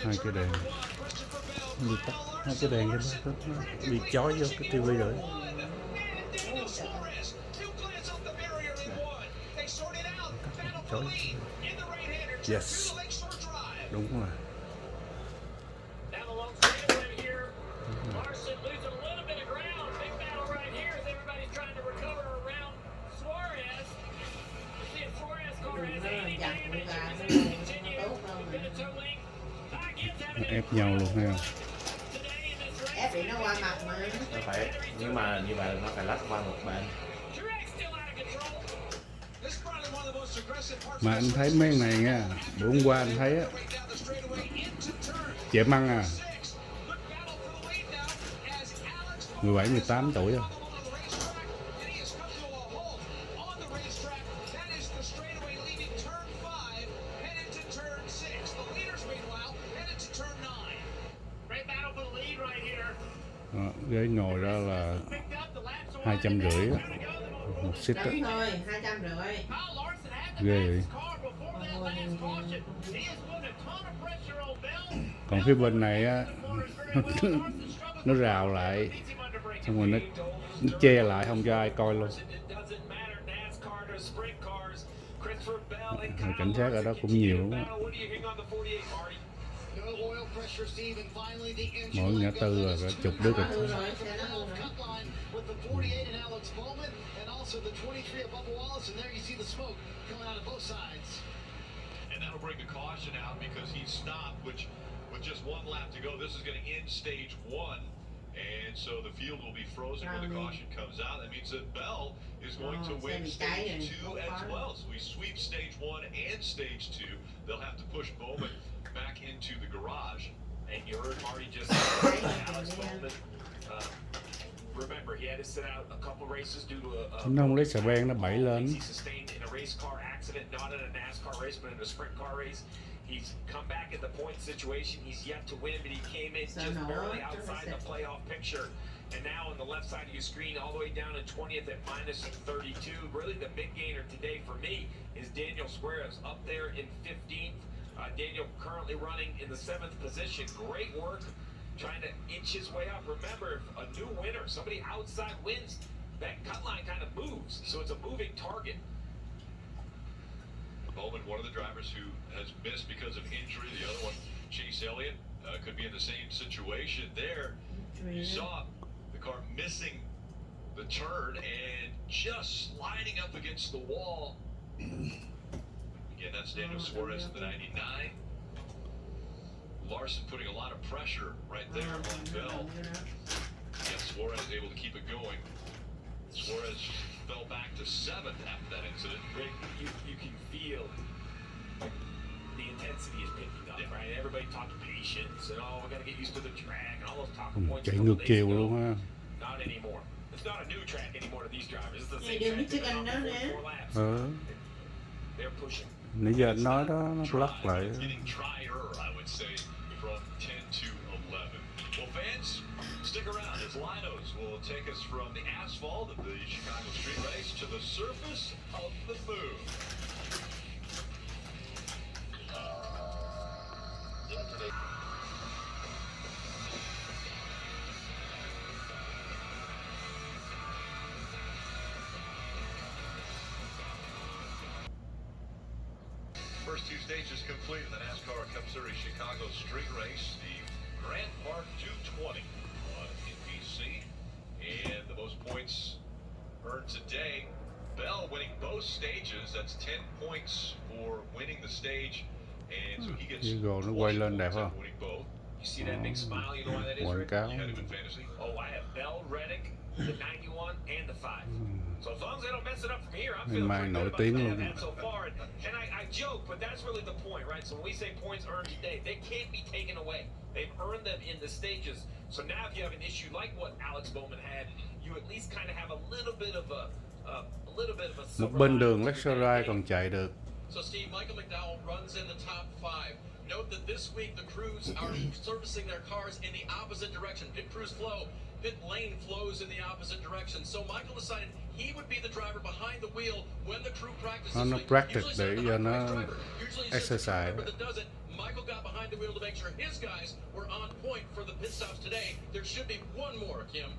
hai cái đèn bị tắt, hai cái đèn cái bị chói vô cái tivi rồi. Chói. Yes, đúng rồi. Ép nhau luôn ha. Ép để nó qua mặt mà. Nó phải, nhưng mà như vậy nó phải lách qua một bên. Mà anh thấy mấy này nha, bữa hôm qua anh thấy á, trẻ măng à, 17, 18 tuổi à. Ghế ngồi đó là 250 á, một xít á. Thôi, 250. Ghê vậy. Còn phía bên này á, nó rào lại, xong rồi nó che lại không cho ai coi luôn. Cảnh sát ở đó cũng nhiều lắm á. Mỗi ngã tư là cả chục đứa kìa. Bring the caution out because he stopped, which with just one lap to go, this is going to end stage one, and so the field will be frozen when the caution comes out. That means that Bell is going to win stage two as well. So we sweep stage one and stage two. They'll have to push Bowman back into the garage. And you heard Marty just say Alex Bowman. Remember, he had to sit out a couple races due to nó không lấy xà beng nó bẫy lên. He sustained in a race car accident, not in a NASCAR race, but in a sprint car race. He's come back at the point situation. He's yet to win, but he came in just barely outside the playoff picture. And now on the left side of your screen, all the way down in 20th at minus 32. Really, the big gainer today for me is Daniel Suarez up there in 15th. Daniel currently running in the 7th position. Great work. Trying to inch his way up. Remember, if a new winner, somebody outside wins, that cut line kind of moves. So it's a moving target. Bowman, one of the drivers who has missed because of injury. The other one, Chase Elliott, could be in the same situation there. You saw the car missing the turn and just sliding up against the wall. Again, that's Daniel Suarez in the 99. Larson putting a lot of pressure right there on Bell. Yes, Suarez able to keep it going. Suarez fell back to 7th after that incident. Rick, you can feel the intensity is picking up, right? Everybody talking patience and we got to get used to the track and all those talking points. Chạy ngược chiều luôn ha. Not anymore. It's not a new track anymore to these drivers. It's the same track they've been on for 4 laps. They're pushing. Nãy giờ anh nói đó, nó lắc lại. From 10 to 11. Well, fans, stick around as Linos will take us from the asphalt of the Chicago street race to the surface of the moon. First two stages complete in the NASCAR Cup Series Chicago Street Race, the Grant Park 220 on NBC, and the most points earned today. Bell winning both stages. That's 10 points for winning the stage, and so he gets 20 quay lên đẹp points không? for winning both. You see that big smile? You know why that is, Quảng Rick? cáo. You had him in fantasy? Oh, I have Bell, Reddick, the 91, and the 5. So as long as they don't mess it up from here, I'm feeling pretty good about what they have had so far. And I joke, but that's really the point, right? So when we say points earned today, they can't be taken away. They've earned them in the stages. So now if you have an issue like what Alex Bowman had, you at least kind of have a little bit of a một bên đường Luxury còn chạy được. So Steve, Michael McDowell runs in the top 5. Note that this week the crews are servicing their cars in the opposite direction. Pit crews flow. Pit lane flows in the opposite direction. So Michael decided he would be the driver behind the wheel when the crew practices. Nó practice để cho nó exercise. Michael got behind the wheel to make sure his guys were on point for the pit stops today. There should be one more, Kim.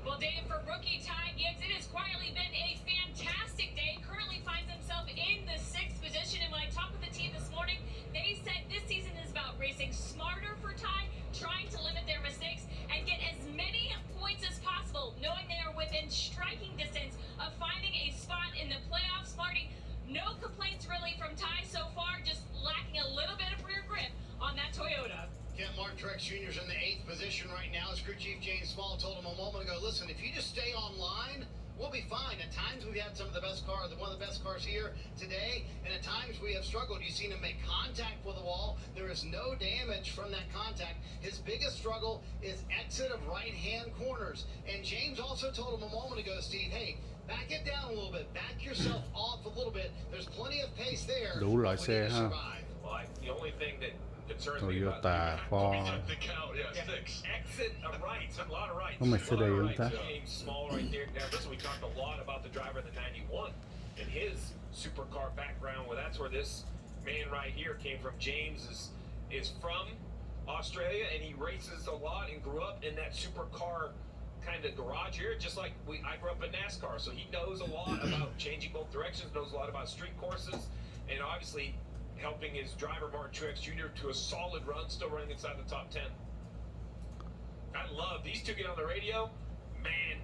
Well, Dave, for rookie Ty Gibbs, it has quietly been a fantastic day. Currently finds himself in the 6th position. And when I talked with the team this morning, they said this season is about racing smarter for Ty, trying to limit their mistakes and get as many points as possible, knowing they are within striking distance of finding a spot in the playoffs. Marty, no complaints really from Ty so far, just lacking a little bit of rear grip on that Toyota. Kent Mark Truex Jr. is in the 8th position right now. As crew chief James Small told him a moment ago, listen, if you just stay online, we'll be fine. At times we've had some of the best cars, one of the best cars here today, and at times we have struggled. You've seen him make contact with the wall. There is no damage from that contact. His biggest struggle is exit of right-hand corners. And James also told him a moment ago, Steve, hey, back it down a little bit. Back yourself off a little bit. There's plenty of pace there. Đủ loại but we xe need to ha. survive. Well, the only thing that concerns me about Toyota, Ford. The count, yeah, 6. exit a right, a lot of rights. Không phải A xe lot đầy of không rights. ta? James Small right there. Now, listen, we talked a lot about the driver in the 91 and his supercar background. Well, that's where this man right here came from. James is from Australia, and he races a lot and grew up in that supercar kind of garage area, just like I grew up in NASCAR. So he knows a lot about changing both directions, knows a lot about street courses, and obviously helping his driver Martin Truex Jr. to a solid run, still running inside the top 10. I love these two get on the radio, man.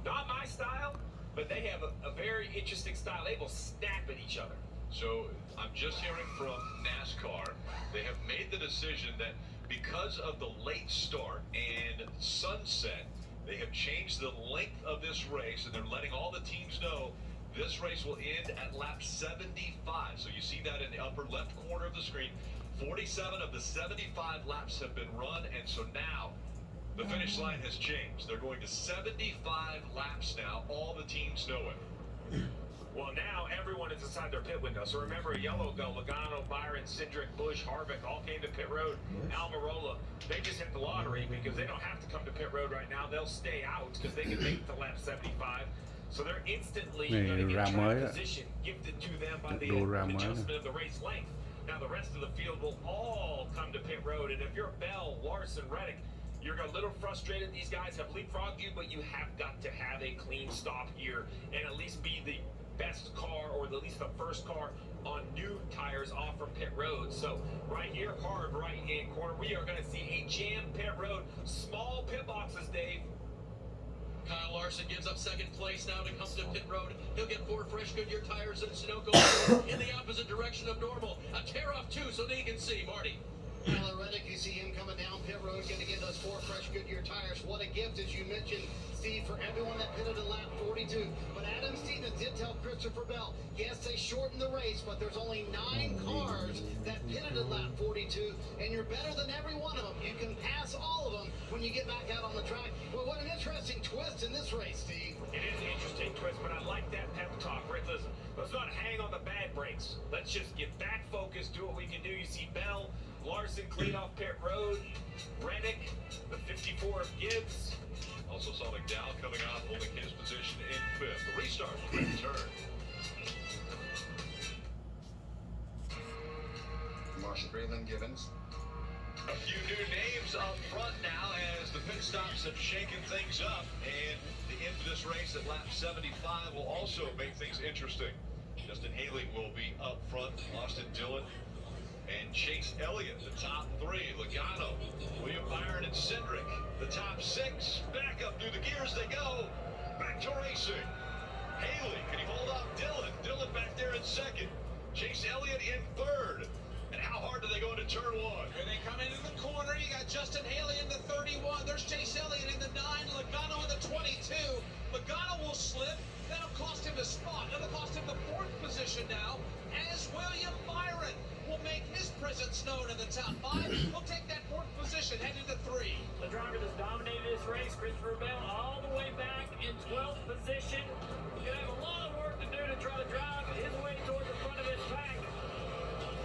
Not my style, but they have a very interesting style. They will snap at each other. So I'm just hearing from NASCAR, they have made the decision that because of the late start and sunset, they have changed the length of this race, and they're letting all the teams know this race will end at lap 75. So you see that in the upper left corner of the screen. 47 of the 75 laps have been run, and so now the finish line has changed. They're going to 75 laps now. All the teams know it. Well, now everyone is inside their pit window. So remember, a yellow ago, Logano, Byron, Cindric, Busch, Harvick all came to pit road. Almirola, they just hit the lottery because they don't have to come to pit road right now. They'll stay out because they can make it to lap 75. So they're instantly Này, going to get ra track mới á. position gifted to them by the Đua ra mới adjustment nè. of the race length. Now the rest of the field will all come to pit road. And if you're Bell, Larson, Reddick, you're a little frustrated. These guys have leapfrogged you, but you have got to have a clean stop here and at least be the best car, or at least the first car on new tires off from pit road. So right here, hard right-hand corner, we are going to see a jam pit road. Small pit boxes, Dave. Kyle Larson gives up second place now to come to pit road. He'll get 4 fresh Goodyear tires and Sunoco in the opposite direction of normal. A tear off 2 so that you can see, Marty. Tyler Reddick, you see him coming down pit road, going to get those 4 fresh Goodyear tires. What a gift, as you mentioned, Steve, for everyone that pitted in lap 42. But Adam Stevens did tell Christopher Bell, yes, they shortened the race, but there's only 9 cars that pitted in lap 42, and you're better than every one of them. You can pass all of them when you get back out on the track. Well, what an interesting twist in this race, Steve. It is an interesting twist, but I like that pep talk. Right, listen, let's not hang on the bad brakes. Let's just get back focused, do what we can do. You see Bell, Larson clean off pit road, Reddick, the 54 of Gibbs. Also saw McDowell coming out, holding his position in 5th. The restart, quick turn. Marshall Breland Gibbons. A few new names up front now as the pit stops have shaken things up, and the end of this race at lap 75 will also make things interesting. Justin Haley will be up front, Austin Dillon and Chase Elliott, the top 3. Logano, William Byron, and Cindric, the top 6. Back up through the gears they go. Back to racing. Haley, can he hold off Dillon? Dillon back there in 2nd. Chase Elliott in 3rd. And how hard do they go into turn 1? Here they come into the corner. You got Justin Haley in the 31. There's Chase Elliott in the 9. Logano in the 22. Logano will slip. That'll cost him a spot. That'll cost him the 4th position now, as William Byron will make his presence known in the top 5. He'll take that 4th position, headed to 3. The driver that's dominated this race, Christopher Bell, all the way back in 12th position. He's going to have a lot of work to do to try to drive his way toward the front of his pack.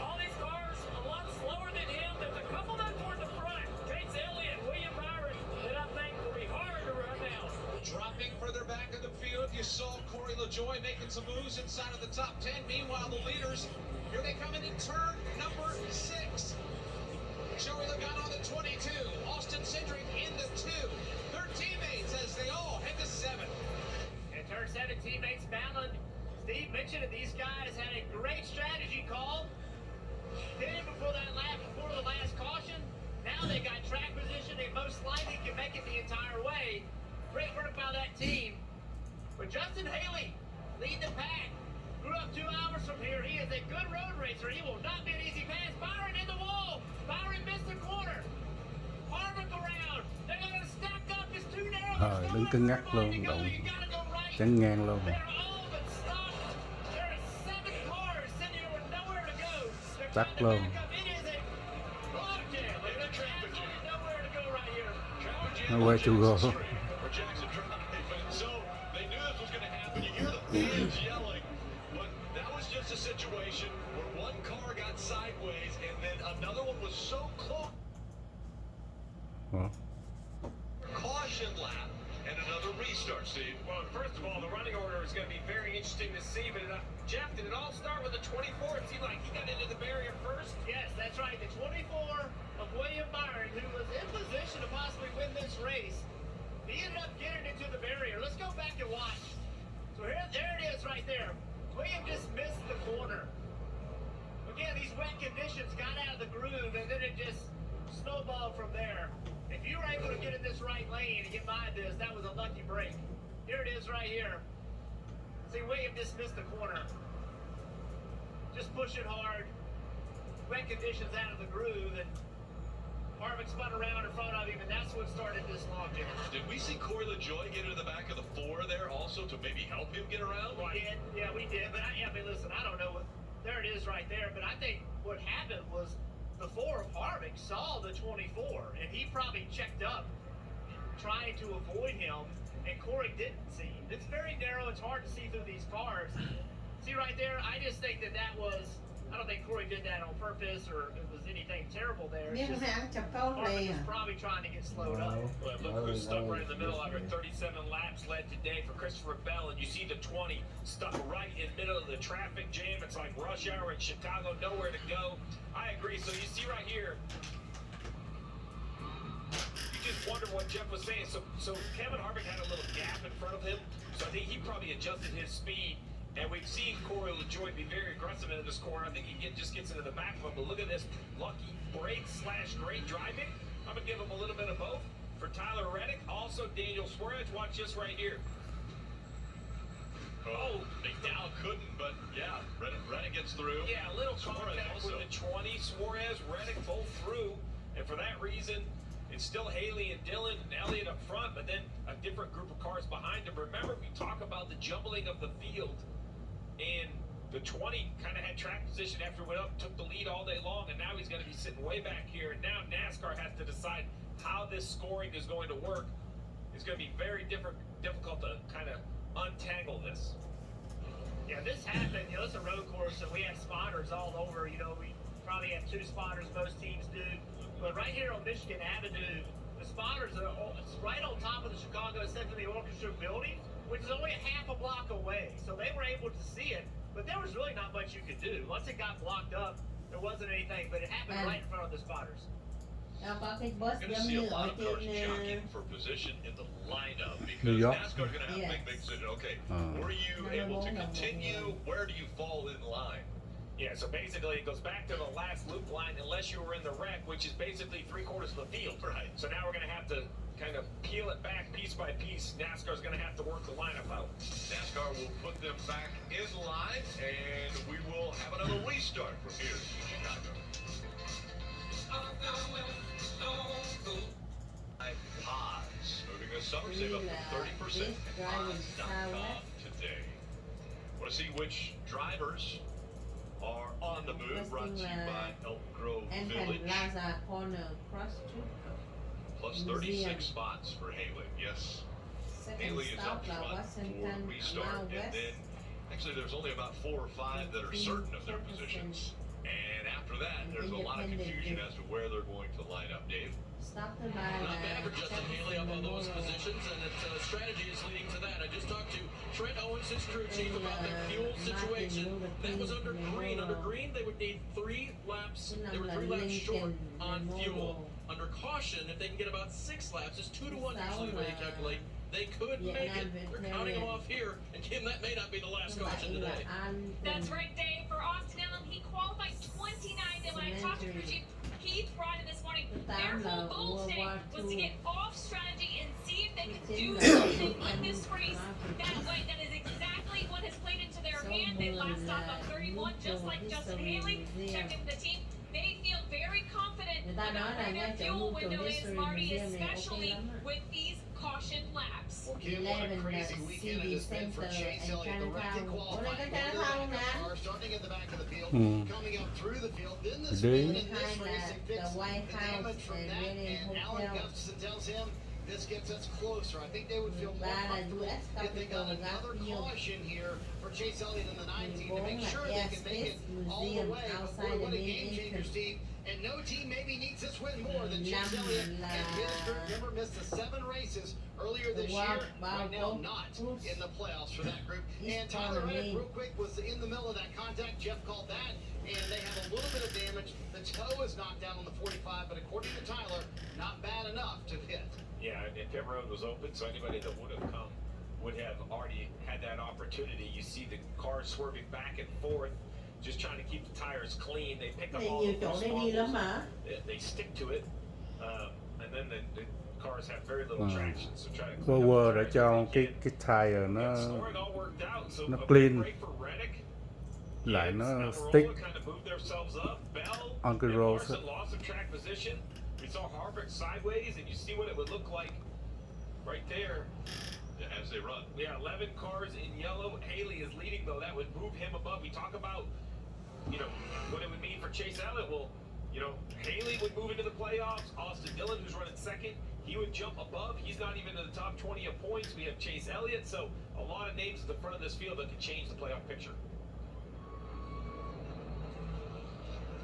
All these cars a lot slower than him. There's a couple that toward the front. Chase Elliott, William Byron, that I think will be hard to run down. Dropping further back in the field, you saw Corey LaJoie making some moves inside of the top 10. Meanwhile, the leaders, here they come into turn number 6. Justin Haley lead the pack. Grew up 2 hours from here. He is a good road racer. He will not be an easy pass. Byron in the wall. Byron missed the corner. Harvick around. They're going to stack up. It's too narrow. Đứng cứng ngắc luôn, đụng chắn ngang luôn. Tắt luôn. Nowhere to go. So they knew this was going to happen. You hear the fans yelling, but that was just a situation where one car got sideways and then another one was so close. Caution lap and another restart, Steve. Well, first of all, the running order is going to be very interesting to see. But Jeff, did it all start with the 24? It seemed like he got into the barrier first. Yes, that's right. The 24 of William Byron, who was in position to possibly win this race. He ended up getting into the barrier. Let's go back and watch. So there it is right there. William just missed the corner. Again, these wet conditions got out of the groove, and then it just snowballed from there. If you were able to get in this right lane and get by this, that was a lucky break. Here it is right here. See, William just missed the corner. Just pushing hard. Wet conditions out of the groove, and Harvick spun around in front of him, and that's what started this long jam. Did we see Corey LaJoie get into the back of the 4 there also to maybe help him get around? We did. Yeah, we did. But I mean, listen, I don't know what. There it is right there. But I think what happened was the 4 of Harvick saw the 24, and he probably checked up trying to avoid him, and Corey didn't see him. It's very narrow. It's hard to see through these cars. See right there? I just think that was. I don't think Corey did that on purpose or it was anything terrible there. It's Nhưng just, hắn chụp câu Harvick này was probably trying to get slowed up. Well, look who's stuck right in the middle after 37 laps led today for Christopher Bell, and you see the 20 stuck right in the middle of the traffic jam. It's like rush hour in Chicago, nowhere to go. I agree. So you see right here, you just wonder what Jeff was saying. So Kevin Harvick had a little gap in front of him, so I think he probably adjusted his speed. And we've seen Corey LaJoie be very aggressive into this corner. I think he just gets into the back of him. But look at this lucky break / great driving. I'm going to give him a little bit of both. For Tyler Reddick, also Daniel Suarez. Watch this right here. Oh, McDowell couldn't, but yeah, Reddick gets through. Yeah, a little Suarez contact also. with the 20. Suarez, Reddick both through. And for that reason, it's still Haley and Dillon and Elliott up front, but then a different group of cars behind them. Remember, we talk about the jumbling of the field. And the 20 kind of had track position after it went up, took the lead all day long, and now he's going to be sitting way back here. And now NASCAR has to decide how this scoring is going to work. It's going to be very difficult to kind of untangle this. Yeah, this happened. You know, it's a road course, and we have spotters all over. You know, we probably have 2 spotters, most teams do. But right here on Michigan Avenue, the spotters are it's right on top of the Chicago Symphony Orchestra building, which is only a half a block away. So they were able to see it, but there was really not much you could do. Once it got blocked up, there wasn't anything, but it happened right in front of the spotters. Đâu có cái bus Going to giống see a như ở lot of cars trên jockeying for position in the lineup New because York? NASCAR's going to have to make a big Yes. decision. Okay, Uh. were you able to continue? Where do you fall in line? Yeah, so basically it goes back to the last loop line unless you were in the wreck, which is basically 3/4 of the field. Right. So now we're going to have to kind of peel it back piece by piece. NASCAR's going to have to work the lineup out. NASCAR will put them back in line, and we will have another restart from here in Chicago. Pods moving the summer save up to 30% at pods.com today. Want to see which drivers are on the move? Brought to you by Elk Grove and Village. Plaza Corner Cross Street. Plus Museum. 36 spots for Haley. Yes, Second Haley is up stop là front for Washington restart, Mile and West. then actually there's only about 4 or 5 that are certain of their positions. And after that, there's a lot of confusion as to where they're going to line up. Dave? Stop by Not bad for Justin Haley up on those positions, and its strategy is leading to that. I just talked to Trent Owens, his crew chief, about the fuel situation. That was under green. Under green, they would need 3 laps. They were 3 laps short on fuel. Under caution, if they can get about 6 laps, it's 2-to-1 usually the way you calculate. They could make it. They're counting them off here, and Kim, that may not be the last caution today. That's right, Dave. For Austin Allen, he qualified 29th, and when I talked to crew chief Keith Rodden this morning, their whole goal today was to get off strategy and see if they He can do didn't something like in this race that market. way. That is exactly what has played into their So hand. They last stopped on much 31, just like Justin history Haley. museum. Checked into the team. They feel very confident Người ta nói about là where ngay their chỗ fuel chỗ window is, history Marty, museum này ok especially lắm á. with these caution laps. Well, Kim, what a 11 crazy weekend it has been for Chase Elliott. The wreck in qualifying, going to the back of the car, starting at the back of the field, coming up through the field. Then the spin in this race, they fixed the damage from that, and Alan Gustafson tells him this gets us closer. I think they would feel more comfortable if they got another caution here for Chase Elliott in the 19 to make sure they can make it all the way. But boy, what a game changer, Steve. And no team maybe needs this win more than Chase Elliott and his group. Remember, missed the 7 races earlier this year. Right now, not in the playoffs for that group. And Tyler Reddick, real quick, was in the middle of that contact. Jeff called that, and they have a little bit of damage. The toe is knocked down on the 45, but according to Tyler, not bad enough to hit. Yeah, and pit road was open, so anybody that would have come would have already had that opportunity. You see the cars swerving back and forth, just trying to keep the tires clean. They pick up all Nhiều the chỗ loose để đi lắm marbles. mà. They stick to it, and then the cars have very little traction, so try to Qua clean qua up để the cho traction they cái can. tire nó Scoring all worked out, so nó a clean. break for Reddick. lại Gibbs, nó Almirola stick kind of moved themselves up. Bell on cái and road. Larson lost some track position. We saw Harvick sideways, and you see what it would look like right there. As they run. Yeah, 11 cars in yellow. Haley is leading, though. That would move him above. We talk about, what it would mean for Chase Elliott. Well, Haley would move into the playoffs. Austin Dillon, who's running second, he would jump above. He's not even in the top 20 of points. We have Chase Elliott. So a lot of names at the front of this field that could change the playoff picture.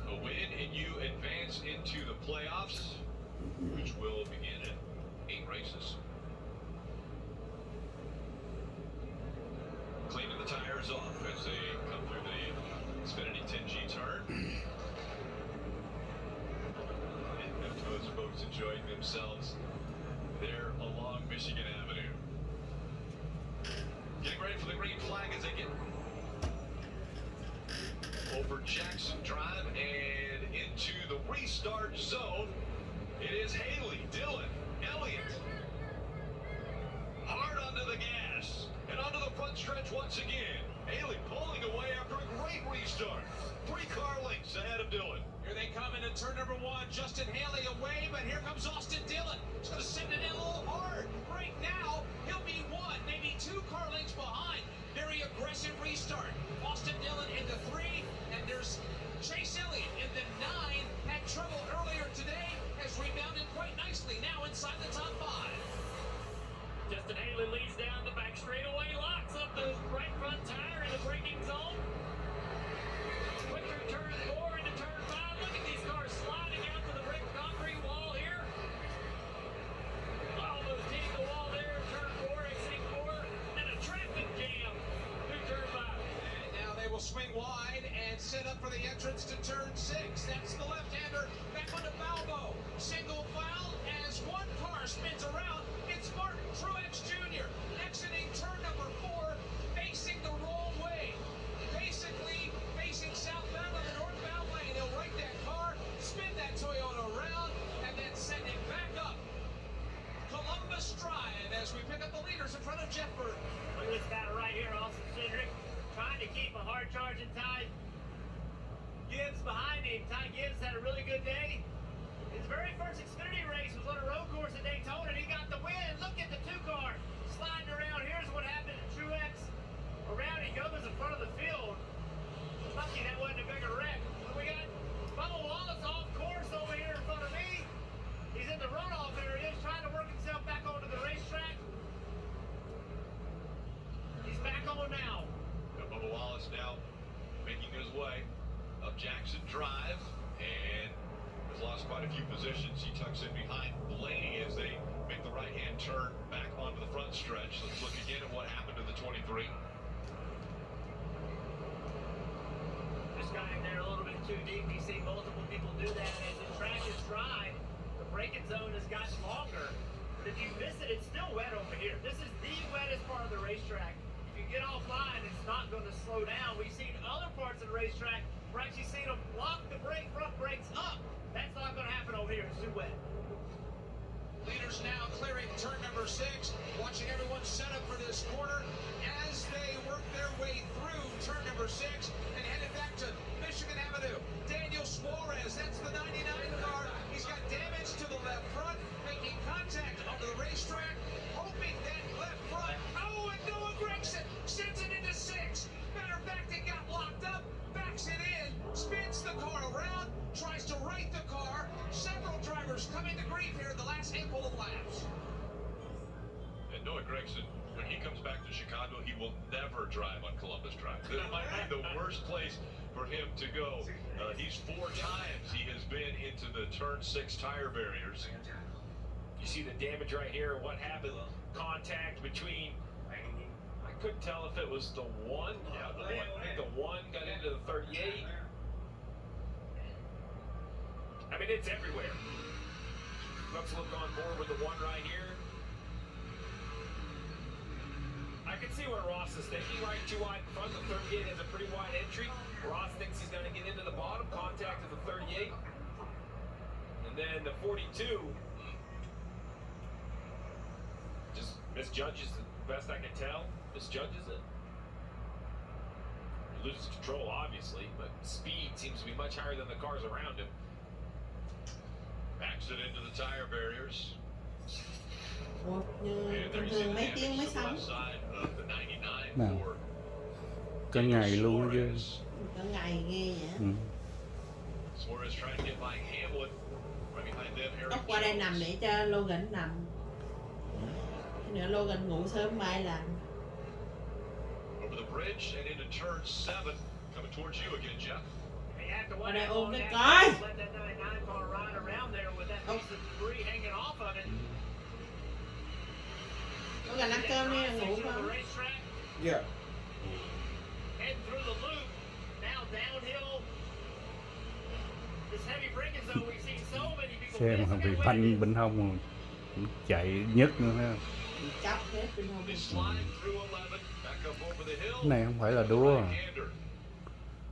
A win and you advance into the playoffs, which will begin in 8 races. Cleaning the tires off as they come through the Xfinity 10G turn. And those folks enjoying themselves there along Michigan Avenue. Getting ready for the green flag as they get over Jackson Drive and into the restart zone. It is Haley, Dillon, Elliott. Hard onto the gas and onto the front stretch once again. Haley pulling away after a great restart. 3 car lengths ahead of Dillon. Here they come into turn number 1. Justin Haley away, but here comes Austin Dillon. He's going to send it in a little hard. Right now, he'll be 1, maybe 2 car lengths behind. Very aggressive restart. Austin Dillon in the 3, and there's Chase Elliott in the 9. Had trouble earlier today, has rebounded quite nicely now inside the top 5. Justin Haley leads down the back straightaway, locks up the right front tire in the braking zone. Quick through turn 4 into turn 5. Look at these cars sliding out to the brick concrete wall here. Almost hitting the wall there. Turn 4, exiting 4, and a traffic jam through turn 5. And now they will swing wide and set up for the entrance to turn 6. That's the left-hander back onto Balbo. Single foul as 1 car spins around. It's Martin Truex Jr. exiting turn number 4, facing the wrong way. Basically facing southbound on the northbound lane. He'll right that car, spin that Toyota around, and then send it back up Columbus Drive as we pick up the leaders in front of Jeff Burton. Look at this battle right here, Austin Cindric, trying to keep a hard charging Ty Gibbs behind him. Ty Gibbs had a really good day. His very first Xfinity race was on a road course at Daytona, and he got the win. Look at the 2 car sliding around. Here's what happened to Truex. Around he goes in front of the field. Lucky that wasn't a bigger wreck. We got Bubba Wallace off course over here in front of me. He's in the runoff area, trying to work himself back onto the racetrack. He's back on now. Bubba Wallace now making his way up Jackson Drive and has lost quite a few positions. He tucks in behind Blaney as they make the right-hand turn back onto the front stretch. Let's look again at what happened to the 23. Just got in there a little bit too deep. You see multiple people do that as the track is dry. The braking zone has gotten longer. But if you miss it, it's still wet over here. This is the wettest part of the racetrack. If you get offline, it's not going to slow down. We've seen other parts of the racetrack. We're actually seeing them lock the front brakes up. That's not going to happen over here. It's too wet. Leaders now clearing turn number number 6, watching everyone set up for this corner as they work their way through turn number 6 and headed back to Michigan Avenue. Daniel Suarez, that's the 99 car. He's got damage to the left front, making contact onto the racetrack, hoping that left front. Oh, and Noah Gragson sends it into 6. Matter of fact, it got locked up, backs it in, spins the car around, tries to right the car. Several drivers coming to grief here in the last handful of laps. And Noah Gragson, when he comes back to Chicago, he will never drive on Columbus Drive. This might be the worst place for him to go. He's 4 times he has been into the turn 6 tire barriers. You see the damage right here. What happened? Contact between, I couldn't tell if it was the 1. Yeah, the 1. I think the 1 got into the 38. I mean, it's everywhere. Let's look on board with the 1 right here. I can see what Ross is thinking, right? Too wide in front. The 38 has a pretty wide entry. Ross thinks he's going to get into the bottom. Contact to the 38. And then the 42 just misjudges it, best I can tell. Misjudges it. He loses control, obviously, but speed seems to be much higher than the cars around him. Backs it into the tire barriers. Ủa, And there thường you see thường the mấy tiếng damage mới to the xong. left side of the 99 Nào. for Cả ngày luôn đó chứ. Suarez. Cả ngày ghê vậy. Ừ. Suarez trying to get by Hamlin. Right behind them, Eric Tóc qua đây Jones. nằm để cho Logan nằm. Cái nữa Logan ngủ sớm mai làm. Over the bridge and into turn 7. Coming towards you again, Jeff. Qua đây ôm cái coi. Logan ăn cơm đi, ngủ không? Yeah. Head through the loop, now downhill. This heavy braking zone, we've seen so many people. Xe mà bị phanh bên hông chạy nhức nữa ha. Chóc hết bên hông. They slide through 11, back up over the hill. Cái này không phải là đua. Right-hander.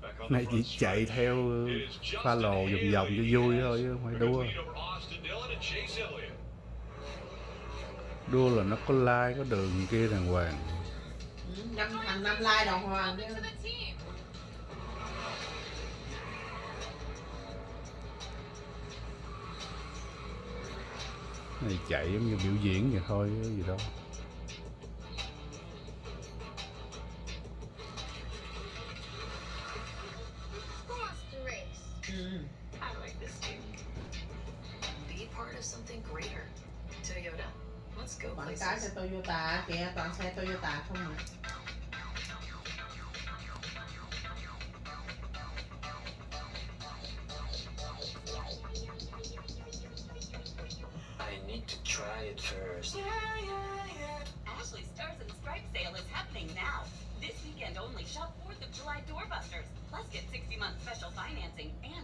Back on Cái này the chỉ front chạy stretch. theo It is Justin pha lồ vòng vòng cho vui thôi chứ không phải Haley. đua. Lead over Austin Dillon and Chase Elliott. Đua là nó có lai, có đường kia đàng hoàng. Thằng Năm Lai đàng hoàng chứ. To the team. Cái này chạy giống như biểu diễn vậy thôi chứ gì đâu. Who wants to race? Ừ. I like this too. Be part of something greater. Toyota, let's go Quảng places. cáo cho Toyota kìa, toàn xe Toyota không à. I need to try it first. Ashley Stars and Stripes sale is happening now. This weekend only, shop 4th of July doorbusters. Plus get 60-month special financing and